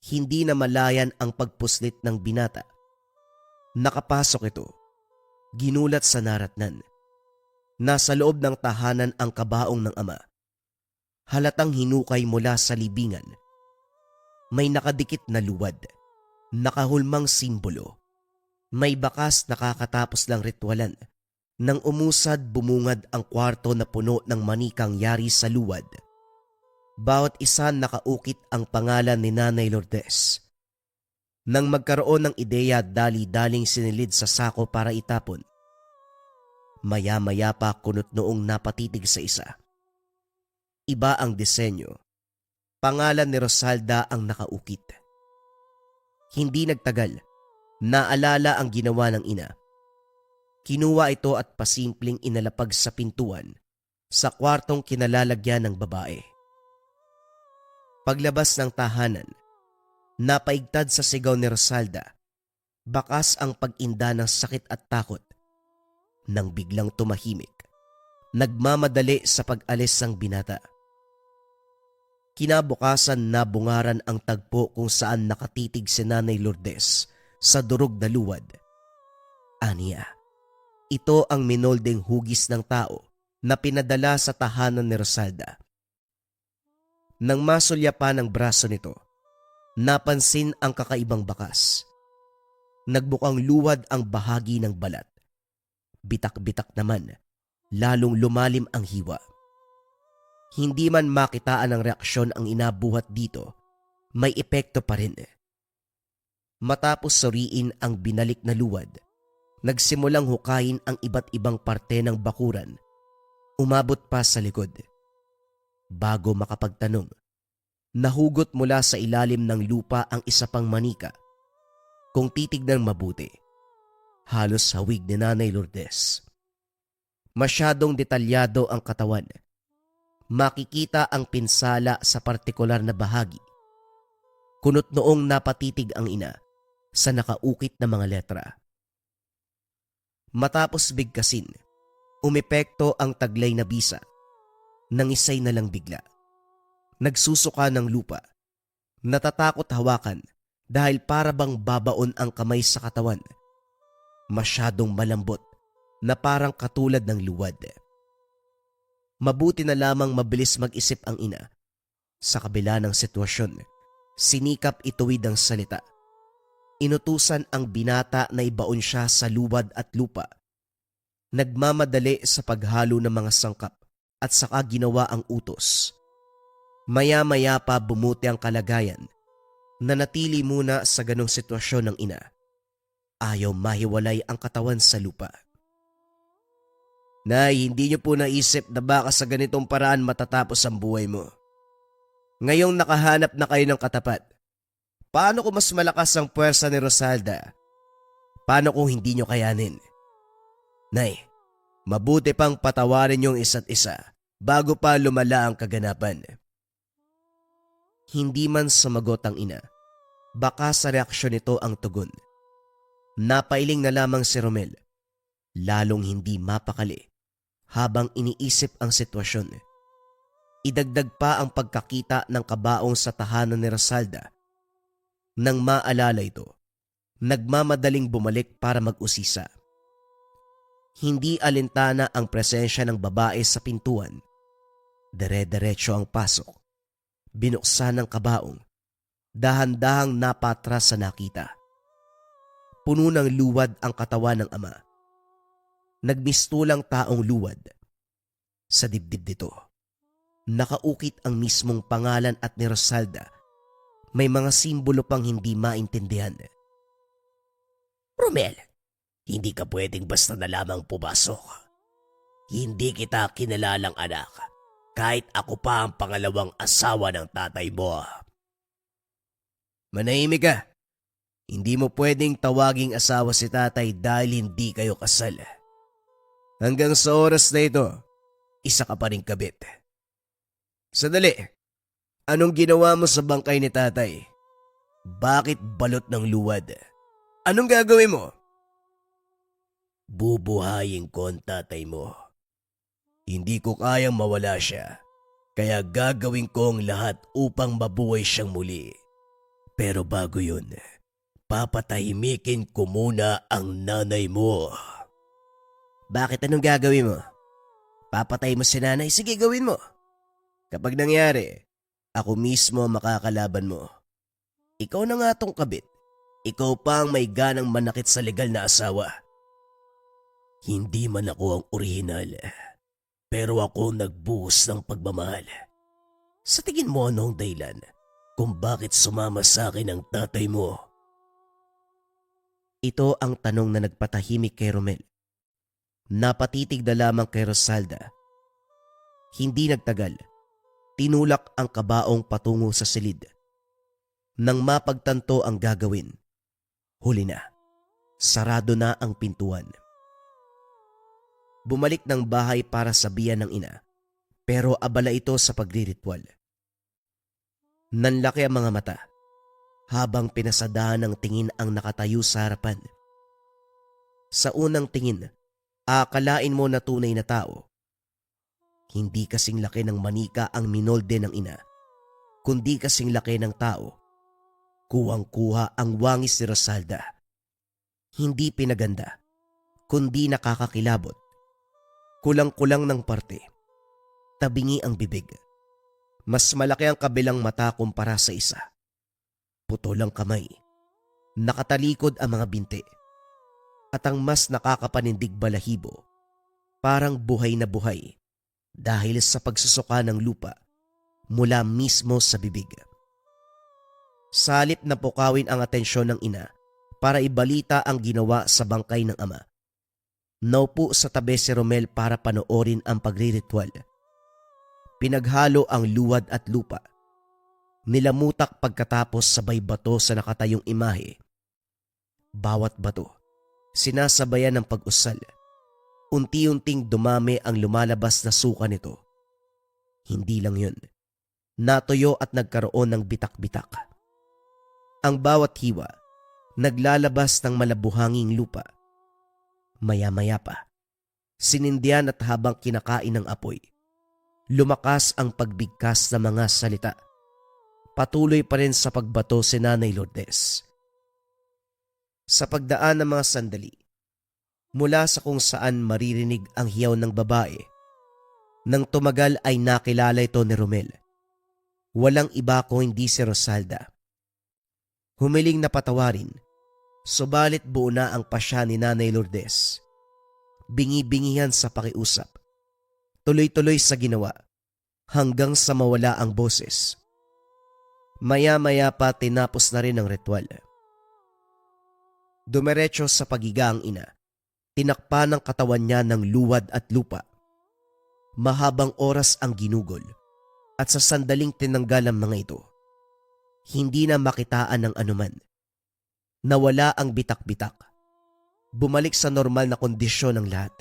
hindi na malayan ang pagpuslit ng binata. Nakapasok ito, ginulat sa naratnan. Nasa loob ng tahanan ang kabaong ng ama. Halatang hinukay mula sa libingan. May nakadikit na luwad, nakahulmang simbolo. May bakas nakakatapos lang ritualan. Nang umusad bumungad ang kwarto na puno ng manikang yari sa luwad. Bawat isa nakaukit ang pangalan ni Nanay Lourdes. Nang magkaroon ng ideya, dali-daling sinilid sa sako para itapon. Maya-maya pa kunot noong napatitig sa isa. Iba ang disenyo. Pangalan ni Rosalda ang nakaukit. Hindi nagtagal, naalala ang ginawa ng ina. Kinuha ito at pasimpleng inalapag sa pintuan sa kwartong kinalalagyan ng babae. Paglabas ng tahanan, napaigtad sa sigaw ni Rosalda, bakas ang pag-inda ng sakit at takot. Nang biglang tumahimik, nagmamadali sa pag-alis ng binata. Kinabukasan nabungaran ang tagpo kung saan nakatitig si Nanay Lourdes sa durog na luwad. Aniya, ito ang minoldeng hugis ng tao na pinadala sa tahanan ni Rosalda. Nang masulyapan ang braso nito, napansin ang kakaibang bakas. Nagbukang luwad ang bahagi ng balat. Bitak-bitak naman, lalong lumalim ang hiwa. Hindi man makitaan ang reaksyon ang inabuhat dito, may epekto pa rin. Matapos suriin ang binalik na luwad, nagsimulang hukayin ang iba't ibang parte ng bakuran, umabot pa sa likod. Bago makapagtanong, nahugot mula sa ilalim ng lupa ang isa pang manika. Kung titignan mabuti, halos hawig ni Nanay Lourdes. Masyadong detalyado ang katawan. Makikita ang pinsala sa partikular na bahagi. Kunot noong napatitig ang ina sa nakaukit na mga letra. Matapos bigkasin, umepekto ang taglay na bisa. Nangisay na lang bigla. Nagsusuka ng lupa. Natatakot hawakan dahil para bang babaon ang kamay sa katawan. Masyadong malambot na parang katulad ng luwad. Mabuti na lamang mabilis mag-isip ang ina. Sa kabila ng sitwasyon, sinikap ituwid ang salita. Inutusan ang binata na ibaon siya sa luwad at lupa. Nagmamadali sa paghalo ng mga sangkap at saka ginawa ang utos. Maya-maya pa bumuti ang kalagayan. Nanatili muna sa ganong sitwasyon ng ina. Ayaw mahiwalay ang katawan sa lupa. Nay, hindi niyo po naisip na baka sa ganitong paraan matatapos ang buhay mo. Ngayong nakahanap na kayo ng katapat, paano kung mas malakas ang puwersa ni Rosalda? Paano kung hindi niyo kayanin? Nay, mabuti pang patawarin niyong isa't isa bago pa lumala ang kaganapan. Hindi man sumagot ang ina, baka sa reaksyon nito ang tugon. Napailing na lamang si Romel, lalong hindi mapakali habang iniisip ang sitwasyon. Idagdag pa ang pagkakita ng kabaong sa tahanan ni Rosalda. Nang maalala ito, nagmamadaling bumalik para mag-usisa. Hindi alintana ang presensya ng babae sa pintuan. Dire-diretso ang pasok. Binuksan ng kabaong. Dahan-dahang napatras sa nakita. Puno ng luwad ang katawan ng ama. Nagmistulang taong luwad. Sa dibdib nito, nakaukit ang mismong pangalan at ni Rosalda. May mga simbolo pang hindi maintindihan. Romel, hindi ka pwedeng basta na lamang pumasok. Hindi kita kinalalang anak, kahit ako pa ang pangalawang asawa ng tatay mo. Manahimik ka. Hindi mo pwedeng tawaging asawa si tatay dahil hindi kayo kasal. Hanggang sa oras na ito, isa ka pa rin kabit. Sandali, anong ginawa mo sa bangkay ni tatay? Bakit balot ng luwad? Anong gagawin mo? Bubuhayin ko ang tatay mo. Hindi ko kayang mawala siya, kaya gagawin ko ang lahat upang mabuhay siyang muli. Pero bago yun, papatahimikin ko muna ang nanay mo. Bakit anong gagawin mo? Papatay mo si nanay? Sige, gawin mo. Kapag nangyari, ako mismo makakalaban mo. Ikaw na nga tong kabit. Ikaw pa ang may ganang manakit sa legal na asawa. Hindi man ako ang orihinal, pero ako nagbuhos ng pagmamahal. Sa tingin mo ano ang dahilan kung bakit sumama sa akin ang tatay mo? Ito ang tanong na nagpatahimik kay Romel. Napatitig na lamang kay Rosalda. Hindi nagtagal, tinulak ang kabaong patungo sa silid. Nang mapagtanto ang gagawin, huli na, sarado na ang pintuan. Bumalik ng bahay para sabihan ng ina, pero abala ito sa pagriritual. Nanlaki ang mga mata, habang pinasadahan ng tingin ang nakatayo sa harapan. Sa unang tingin, akalain mo na tunay na tao. Hindi kasing laki ng manika ang minolde ng ina, kundi kasing laki ng tao. Kuwang-kuha ang wangis ni Rosalda. Hindi pinaganda, kundi nakakakilabot. Kulang-kulang ng parte. Tabingi ang bibig. Mas malaki ang kabilang mata kumpara sa isa. Putol ang kamay. Nakatalikod ang mga binti. At ang mas nakakapanindig balahibo, parang buhay na buhay dahil sa pagsusuka ng lupa mula mismo sa bibig. Salip na pukawin ang atensyon ng ina para ibalita ang ginawa sa bangkay ng ama. Naupo sa tabi si Romel para panoorin ang pagriritual. Pinaghalo ang luwad at lupa. Nilamutak pagkatapos sabay bato sa nakatayong imahe. Bawat bato, sinasabayan ng pag-usal. Unti-unting dumami ang lumalabas na suka nito. Hindi lang yun. Natuyo at nagkaroon ng bitak-bitak. Ang bawat hiwa, naglalabas ng malabuhanging lupa. Maya-maya pa, sinindihan at habang kinakain ng apoy, lumakas ang pagbigkas ng mga salita. Patuloy pa rin sa pagbato si Nanay Lourdes. Sa pagdaan ng mga sandali, mula sa kung saan maririnig ang hiyaw ng babae, nang tumagal ay nakilala ito ni Romel. Walang iba ko hindi si Rosalda. Humiling na patawarin, subalit buo na ang pasya ni Nanay Lourdes. Bingi-bingihan sa pakiusap. Tuloy-tuloy sa ginawa hanggang sa mawala ang boses. Maya-maya pa tinapos na rin ang ritual. Dumiretso sa pagiga ang ina. Tinakpa ng katawan niya ng luwad at lupa. Mahabang oras ang ginugol at sa sandaling tinanggal ang mga ito, hindi na makitaan ng anuman. Nawala ang bitak-bitak. Bumalik sa normal na kondisyon ang lahat.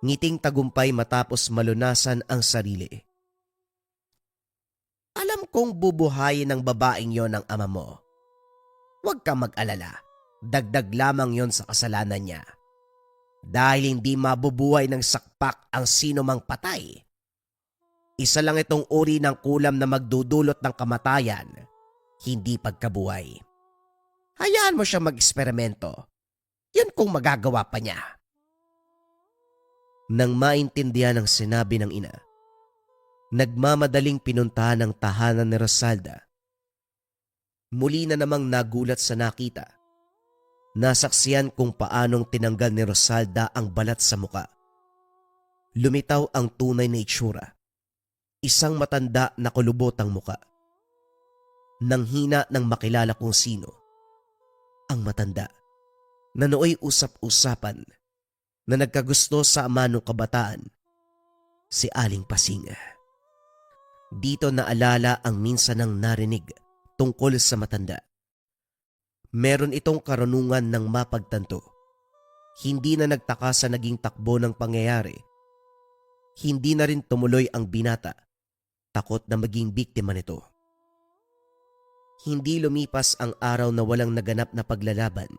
Ngiting tagumpay matapos malunasan ang sarili. Alam kong bubuhayin ng babaeng yon ang ama mo. Huwag kang mag-alala. Dagdag lamang yon sa kasalanan niya. Dahil hindi mabubuhay ng sakpak ang sino mang patay. Isa lang itong uri ng kulam na magdudulot ng kamatayan, hindi pagkabuhay. Hayaan mo siya mag-eksperimento. Yun kung magagawa pa niya. Nang maintindihan ang sinabi ng ina, nagmamadaling pinuntahan ang tahanan ni Rosalda. Muli na namang nagulat sa nakita. Nasaksiyan kung paanong tinanggal ni Rosalda ang balat sa muka. Lumitaw ang tunay na itsura. Isang matanda na kulubot ang muka. Nang hina nang makilala kung sino. Ang matanda na nooy usap-usapan na nagkagusto sa ama ng kabataan, si Aling Pasing. Dito naalala ang minsan nang narinig tungkol sa matanda. Meron itong karunungan ng mapagtanto. Hindi na nagtaka sa naging takbo ng pangyayari. Hindi na rin tumuloy ang binata, takot na maging biktima nito. Hindi lumipas ang araw na walang naganap na paglalaban.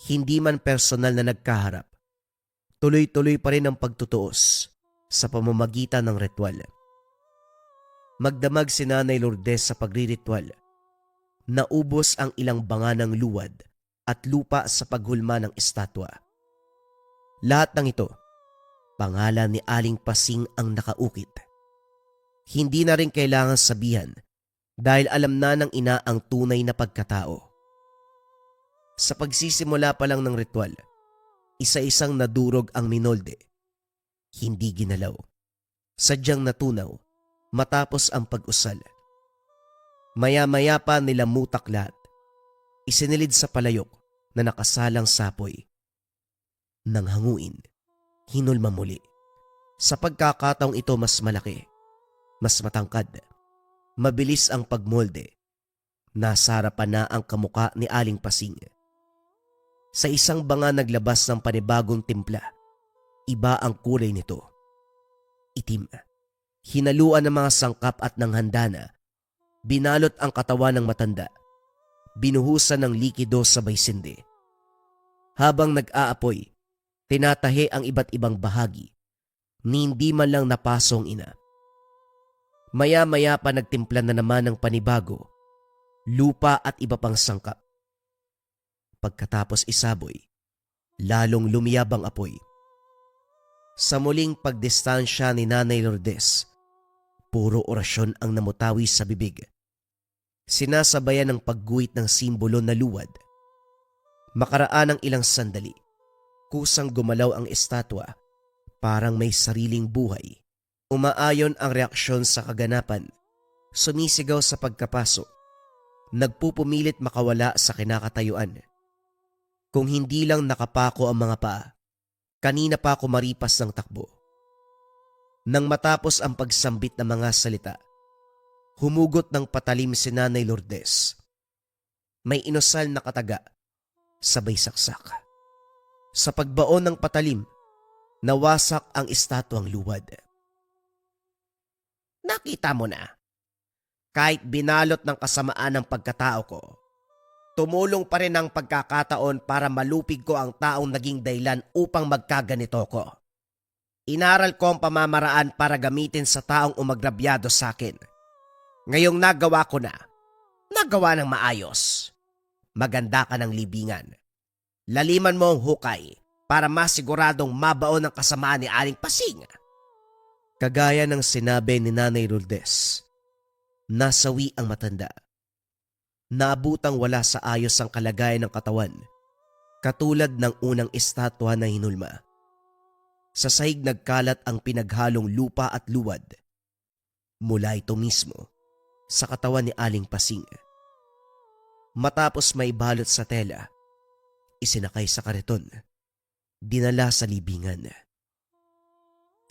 Hindi man personal na nagkaharap, tuloy-tuloy pa rin ang pagtutuos sa pamamagitan ng ritual. Magdamag si Nanay Lourdes sa pagriritual. Naubos ang ilang banga ng luwad at lupa sa paghulma ng estatwa. Lahat ng ito, pangalan ni Aling Pasing ang nakaukit. Hindi na rin kailangan sabihan dahil alam na ng ina ang tunay na pagkatao. Sa pagsisimula pa lang ng ritual, isa-isang nadurog ang minolde. Hindi ginalaw. Sadyang natunaw matapos ang pag-usal. Maya-maya pa nila mutak lahat. Isinilid sa palayok na nakasalang sapoy. Nang hanguin, hinulma muli. Sa pagkakataong ito mas malaki, mas matangkad, mabilis ang pagmolde. Nasa harapan na ang kamuka ni Aling Pasing. Sa isang banga naglabas ng panibagong timpla. Iba ang kulay nito. Itim. Hinaluan ng mga sangkap at ng handana. Binalot ang katawan ng matanda. Binuhusan ng likido sabay sindi. Habang nag-aapoy, tinatahi ang iba't ibang bahagi. Ni hindi man lang napasong ina. Maya-maya pa nagtimpla na naman ng panibago, lupa at iba pang sangkap. Pagkatapos isaboy, lalong lumiyab ang apoy. Sa muling pagdistansya ni Nanay Lourdes, puro orasyon ang namutawi sa bibig. Sinasabayan ng pagguhit ng simbolo na luwad. Makaraan ng ilang sandali, kusang gumalaw ang estatwa, parang may sariling buhay. Umaayon ang reaksyon sa kaganapan, sumisigaw sa pagkapasok, nagpupumilit makawala sa kinakatayuan. Kung hindi lang nakapako ang mga paa, kanina pa ako maripas ng takbo. Nang matapos ang pagsambit ng mga salita, humugot ng patalim si Nanay Lourdes. May inusal na kataga, sabay saksak. Sa pagbaon ng patalim, nawasak ang estatwang luwad. Nakita mo na, kahit binalot ng kasamaan ng pagkatao ko, tumulong pa rin ang pagkakataon para malupig ko ang taong naging dahilan upang magkaganito ko. Inaral ko ang pamamaraan para gamitin sa taong umagrabyado sa akin. Ngayong nagawa ko na, nagawa ng maayos. Maganda ka ng libingan. Laliman mo ang hukay para masiguradong mabaon ang kasamaan ni Aling Pasing. Kagaya ng sinabi ni Nanay Lourdes, nasawi ang matanda. Naabutang wala sa ayos ang kalagayan ng katawan, katulad ng unang estatwa na hinulma. Sa sahig nagkalat ang pinaghalong lupa at luwad. Mula ito mismo sa katawan ni Aling Pasing. Matapos may balot sa tela, isinakay sa kariton, dinala sa libingan.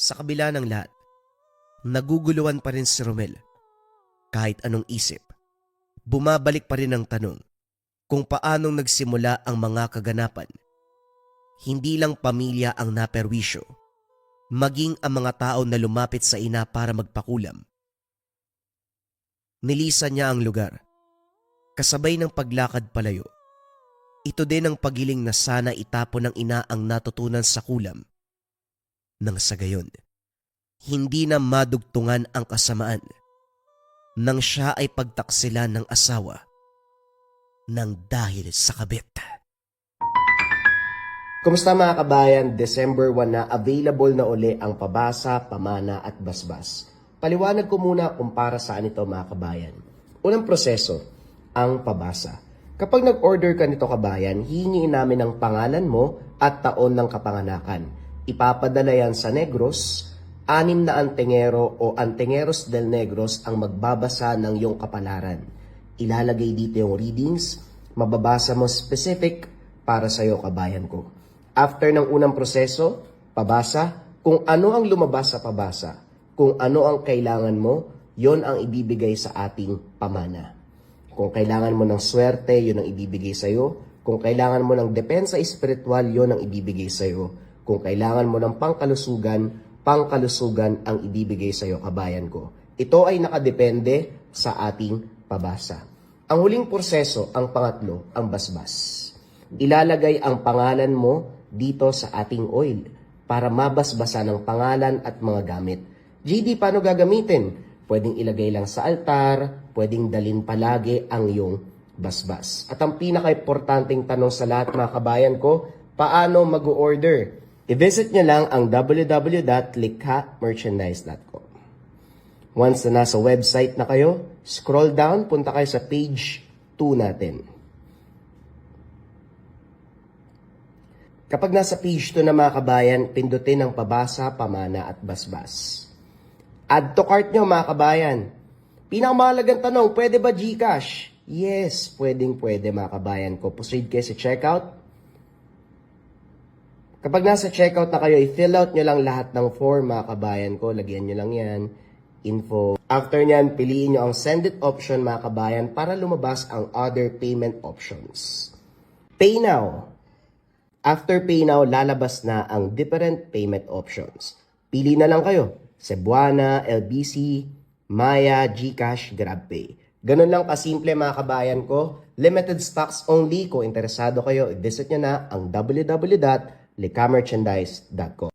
Sa kabila ng lahat, naguguluhan pa rin si Romel. Kahit anong isip, bumabalik pa rin ang tanong kung paanong nagsimula ang mga kaganapan. Hindi lang pamilya ang naperwisyo, maging ang mga tao na lumapit sa ina para magpakulam. Nilisan niya ang lugar, kasabay ng paglakad palayo. Ito din ang pagiling na sana itapon ng ina ang natutunan sa kulam. Nang sa gayon, hindi na madugtungan ang kasamaan nang siya ay pagtaksilan ng asawa nang dahil sa kabit. Kumusta mga kabayan? December 1 na, available na uli ang pabasa, pamana at basbas. Paliwanag ko muna kung para saan ito mga kabayan. Unang proseso, ang pabasa. Kapag nag-order ka nito kabayan, hihingiin namin ang pangalan mo at taon ng kapanganakan. Ipapadala yan sa Negros. 6 na antingero o antingeros del Negros ang magbabasa ng iyong kapalaran. Ilalagay dito yung readings, mababasa mo specific para sa iyo kabayan ko. After ng unang proseso, pabasa, kung ano ang lumabas sa pabasa, kung ano ang kailangan mo, yon ang ibibigay sa ating pamana. Kung kailangan mo ng swerte, yon ang ibibigay sa iyo. Kung kailangan mo ng depensa espiritual, yon ang ibibigay sa iyo. Kung kailangan mo ng pangkalusugan ang ibibigay sa iyo, kabayan ko. Ito ay nakadepende sa ating pabasa. Ang huling proseso, ang pangatlo, ang basbas. Ilalagay ang pangalan mo dito sa ating oil. para mabasbasa ng pangalan at mga gamit. GD, paano gagamitin? Pwedeng ilagay lang sa altar, pwedeng dalin palagi ang iyong basbas. At ang pinaka-importanting tanong sa lahat mga kabayan ko, paano mag-order? I-visit nyo lang ang www.likhamerchandise.com. Once na nasa website na kayo, scroll down, punta kayo sa page 2 natin. Kapag nasa page 2 na mga kabayan, pindutin ang pabasa, pamana at basbas. Add to cart nyo mga kabayan. Pinakamahalagang tanong, pwede ba GCash? Yes, pwede mga kabayan ko. Proceed kayo sa checkout. Kapag nasa checkout na kayo, i-fill out nyo lang lahat ng form mga kabayan ko. Lagyan nyo lang yan. Info. After nyan, piliin nyo ang send it option mga kabayan para lumabas ang other payment options. Pay now. After pay now, lalabas na ang different payment options. Pili na lang kayo. Cebuana, LBC, Maya, GCash, GrabPay. Ganun lang kasimple mga kabayan ko. Limited stocks only. Kung interesado kayo, i-visit nyo na ang www.likhamerchandise.com.